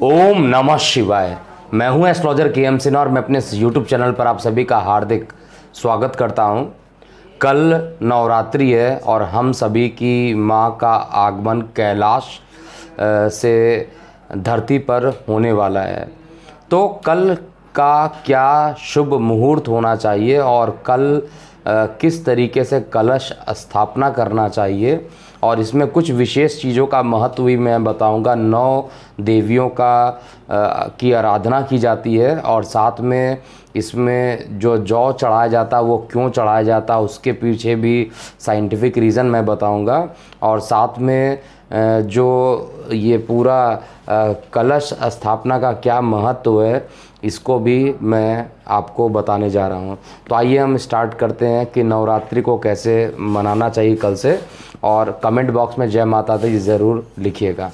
ओम नमः शिवाय। मैं हूं एस्ट्रोलॉजर के.एम. सिन्हा और मैं अपने यूट्यूब चैनल पर आप सभी का हार्दिक स्वागत करता हूं। कल नवरात्रि है और हम सभी की मां का आगमन कैलाश से धरती पर होने वाला है। तो कल का क्या शुभ मुहूर्त होना चाहिए और कल किस तरीके से कलश स्थापना करना चाहिए और इसमें कुछ विशेष चीज़ों का महत्व भी मैं बताऊंगा। 9 देवियों की आराधना की जाती है और साथ में इसमें जो जौ चढ़ाया जाता है वो क्यों चढ़ाया जाता है उसके पीछे भी साइंटिफिक रीज़न मैं बताऊंगा। और साथ में जो ये पूरा कलश स्थापना का क्या महत्व है इसको भी मैं आपको बताने जा रहा हूँ। तो आइए हम स्टार्ट करते हैं कि नवरात्रि को कैसे मनाना चाहिए कल से, और कमेंट बॉक्स में जय माता दी ज़रूर लिखिएगा।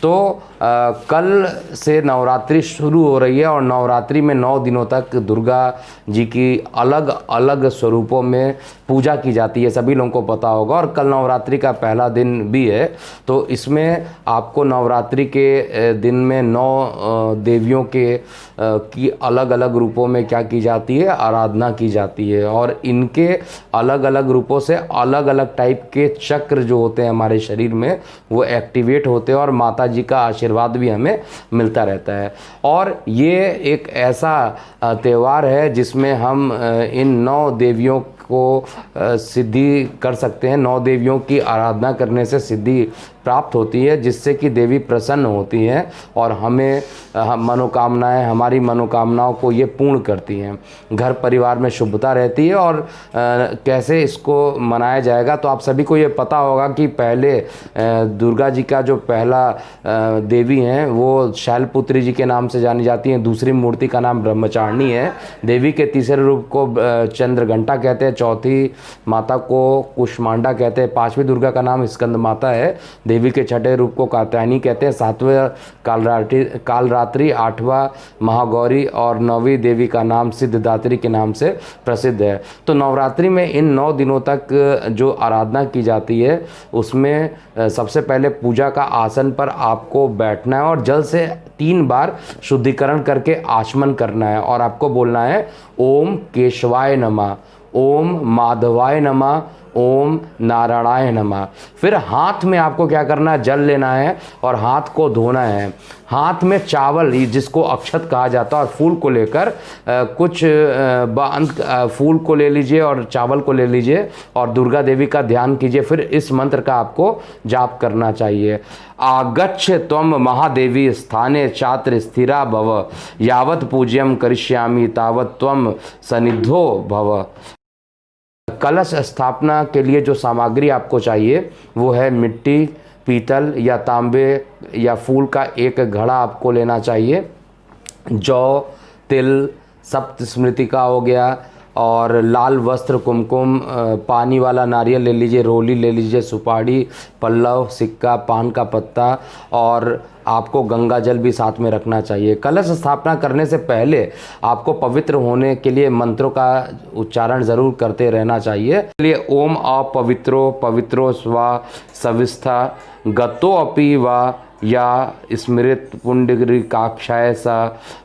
तो कल से नवरात्रि शुरू हो रही है और नवरात्रि में 9 दिनों तक दुर्गा जी की अलग अलग स्वरूपों में पूजा की जाती है, सभी लोगों को पता होगा। और कल नवरात्रि का पहला दिन भी है, तो इसमें आपको नवरात्रि के दिन में 9 देवियों की अलग अलग रूपों में क्या की जाती है, आराधना की जाती है। और इनके अलग अलग रूपों से अलग अलग टाइप के चक्र जो होते हैं हमारे शरीर में वो एक्टिवेट होते हैं और माता जी का आशीर्वाद भी हमें मिलता रहता है। और ये एक ऐसा त्यौहार है जिसमें हम इन 9 देवियों को सिद्धि कर सकते हैं। 9 देवियों की आराधना करने से सिद्धि प्राप्त होती है, जिससे कि देवी प्रसन्न होती हैं और हमें मनोकामनाएं, हमारी मनोकामनाओं को ये पूर्ण करती हैं। घर परिवार में शुभता रहती है। और कैसे इसको मनाया जाएगा, तो आप सभी को ये पता होगा कि पहले दुर्गा जी का जो पहला देवी हैं वो शैलपुत्री जी के नाम से जानी जाती हैं। दूसरी मूर्ति का नाम ब्रह्मचारिणी है। देवी के तीसरे रूप को चंद्रघंटा कहते हैं। चौथी माता को कुष्मांडा कहते हैं। 5वीं दुर्गा का नाम स्कंद माता है। देवी के छठे रूप को कात्यायनी कहते हैं। 7वें कालरात्रि, 8वां महागौरी और 9वीं देवी का नाम सिद्धदात्री के नाम से प्रसिद्ध है। तो नवरात्रि में इन 9 दिनों तक जो आराधना की जाती है उसमें सबसे पहले पूजा का आसन पर आपको बैठना है और जल से 3 बार शुद्धिकरण करके आचमन करना है और आपको बोलना है ओम केशवाय नमः, ओम माधवाय नमः, ओम नारायणाय नमः। फिर हाथ में आपको क्या करना है, जल लेना है और हाथ को धोना है। हाथ में चावल, जिसको अक्षत कहा जाता है, और फूल को लेकर कुछ फूल को ले लीजिए और चावल को ले लीजिए और दुर्गा देवी का ध्यान कीजिए। फिर इस मंत्र का आपको जाप करना चाहिए। आगच्छ त्वं महादेवी स्थाने छात्र स्थिरा भव, यावत् पूज्यम करिष्यामि तावत् त्वं सन्निधो भव। कलश स्थापना के लिए जो सामग्री आपको चाहिए वो है मिट्टी, पीतल या तांबे या फूल का एक घड़ा आपको लेना चाहिए। जौ, तिल, सप्त स्मृति का हो गया और लाल वस्त्र, कुमकुम, पानी वाला नारियल ले लीजिए, रोली ले लीजिए, सुपारी, पल्लव, सिक्का, पान का पत्ता, और आपको गंगा जल भी साथ में रखना चाहिए। कलश स्थापना करने से पहले आपको पवित्र होने के लिए मंत्रों का उच्चारण ज़रूर करते रहना चाहिए। इसलिए ओम अपवित्रो पवित्रो स्वा सविस्था गतो अपि वा या स्मृत पुंडरीकाक्षाय सा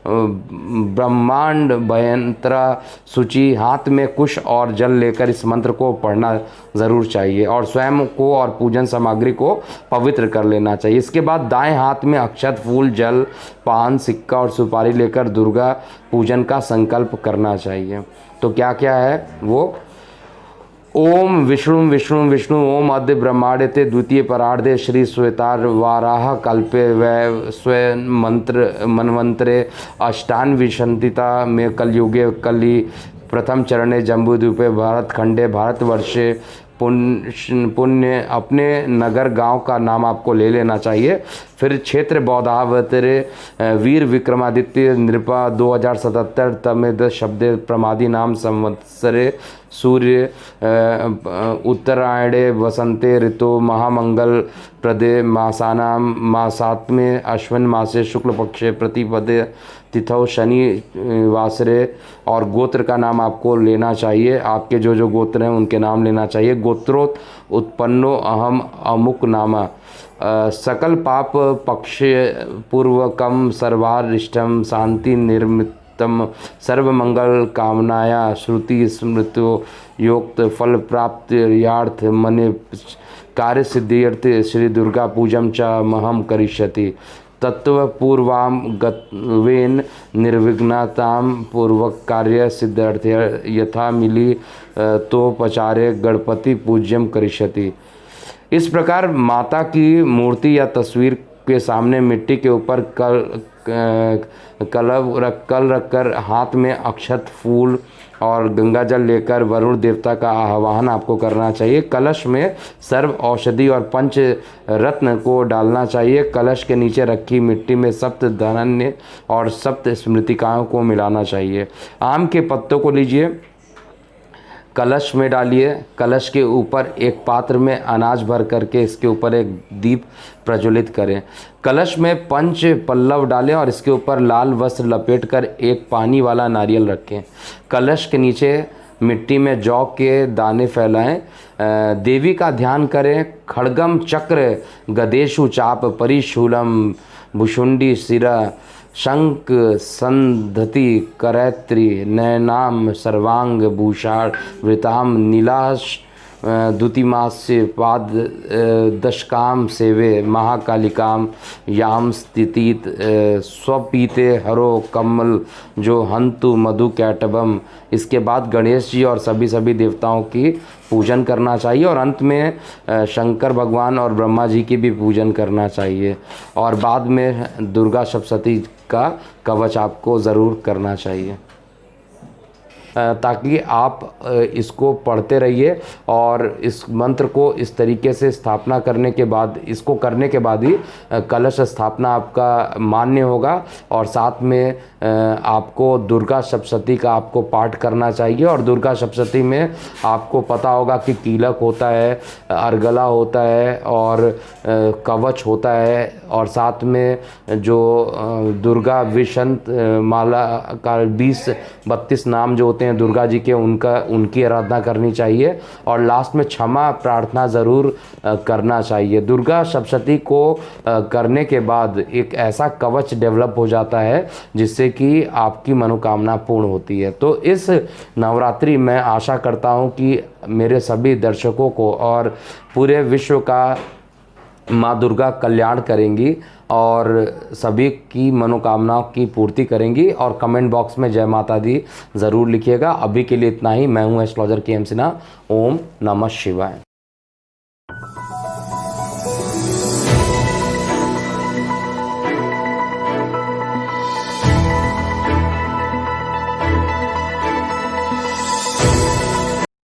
ब्रह्मांड भयंत्रा शुचि। हाथ में कुश और जल लेकर इस मंत्र को पढ़ना ज़रूर चाहिए और स्वयं को और पूजन सामग्री को पवित्र कर लेना चाहिए। इसके बाद दाएं हाथ में अक्षत, फूल, जल, पान, सिक्का और सुपारी लेकर दुर्गा पूजन का संकल्प करना चाहिए। तो क्या क्या है वो, ओम विष्णु विष्णु विष्णु, ओम अद्य ब्रह्मांडे ते द्वितीय परार्धे श्री श्वेतार वाराह कल्पे वै स्वयं मंत्र मनवंतरे अष्टान्विशंतिता में कलयुगे कली प्रथम चरणे जम्बूद्वीपे भारत खंडे भारतवर्षे पुण्य। अपने नगर गांव का नाम आपको ले लेना चाहिए। फिर क्षेत्र बौद्धावतरे वीर विक्रमादित्य नृपा 2077 तमेद शब्दे प्रमादी नाम संवत्सरे सूर्य उत्तरायणे वसंते ऋतु महामंगल प्रदे मासानाम मासात्मे अश्विन मासे शुक्ल पक्षे प्रतिपदे तिथौ शनि वासरे, और गोत्र का नाम आपको लेना चाहिए। आपके जो जो गोत्र हैं उनके नाम लेना चाहिए। गोत्रोत उत्पन्नो अहम अमुक नामा, सकल पाप पक्ष पूर्वकम सर्वारिष्टम शांति निर्मितम सर्वमंगल कामनाया श्रुति स्मृतो योक्त फल प्राप्त यार्थ मने कार्य सिद्धियर्थ श्री दुर्गा पूजम च महम करिष्यति। तत्व पूर्वाम गत्वेन निर्विघ्नताम पूर्वक कार्य सिद्धार्थ यथा मिली तो पचारे गणपति पूज्यम करिष्यति। इस प्रकार माता की मूर्ति या तस्वीर के सामने मिट्टी के ऊपर कल रखकर हाथ में अक्षत फूल और गंगा जल लेकर वरुण देवता का आह्वान आपको करना चाहिए। कलश में सर्व औषधि और पंच रत्न को डालना चाहिए। कलश के नीचे रखी मिट्टी में सप्त धन्य और सप्त स्मृतिकाओं को मिलाना चाहिए। आम के पत्तों को लीजिए, कलश में डालिए। कलश के ऊपर एक पात्र में अनाज भर करके इसके ऊपर एक दीप प्रज्वलित करें। कलश में पंच पल्लव डालें और इसके ऊपर लाल वस्त्र लपेटकर एक पानी वाला नारियल रखें। कलश के नीचे मिट्टी में जौ के दाने फैलाएं। देवी का ध्यान करें। खड्गम चक्र गदेशु चाप परिशूलम भुषुंडी शिरा शंक संधति करैत्री नैनाम सर्वांग भूषाण वृताम नीलाश द्युतिमास्य पाद दशकाम सेवे महाकालिकाम याम स्थितित स्वपीते हरो कमल जो हंतु मधु कैटबम। इसके बाद गणेश जी और सभी देवताओं की पूजन करना चाहिए और अंत में शंकर भगवान और ब्रह्मा जी की भी पूजन करना चाहिए और बाद में दुर्गा सप्तशती का कवच आपको ज़रूर करना चाहिए ताकि आप इसको पढ़ते रहिए और इस मंत्र को इस तरीके से स्थापना करने के बाद, इसको करने के बाद ही कलश स्थापना आपका मान्य होगा। और साथ में आपको दुर्गा सप्तशती का आपको पाठ करना चाहिए। और दुर्गा सप्तशती में आपको पता होगा कि कीलक होता है, अर्गला होता है और कवच होता है और साथ में जो दुर्गा विशंत माला का 20-32 नाम जो होते हैं दुर्गा जी के, उनकी आराधना करनी चाहिए और लास्ट में क्षमा प्रार्थना ज़रूर करना चाहिए। दुर्गा सप्तशती को करने के बाद एक ऐसा कवच डेवलप हो जाता है जिससे कि आपकी मनोकामना पूर्ण होती है। तो इस नवरात्रि मैं आशा करता हूँ कि मेरे सभी दर्शकों को और पूरे विश्व का माँ दुर्गा कल्याण करेंगी और सभी की मनोकामनाओं की पूर्ति करेंगी। और कमेंट बॉक्स में जय माता दी ज़रूर लिखिएगा। अभी के लिए इतना ही। मैं हूँ एस्ट्रोलॉजर के एम सिन्हा। ओम नमः शिवाय।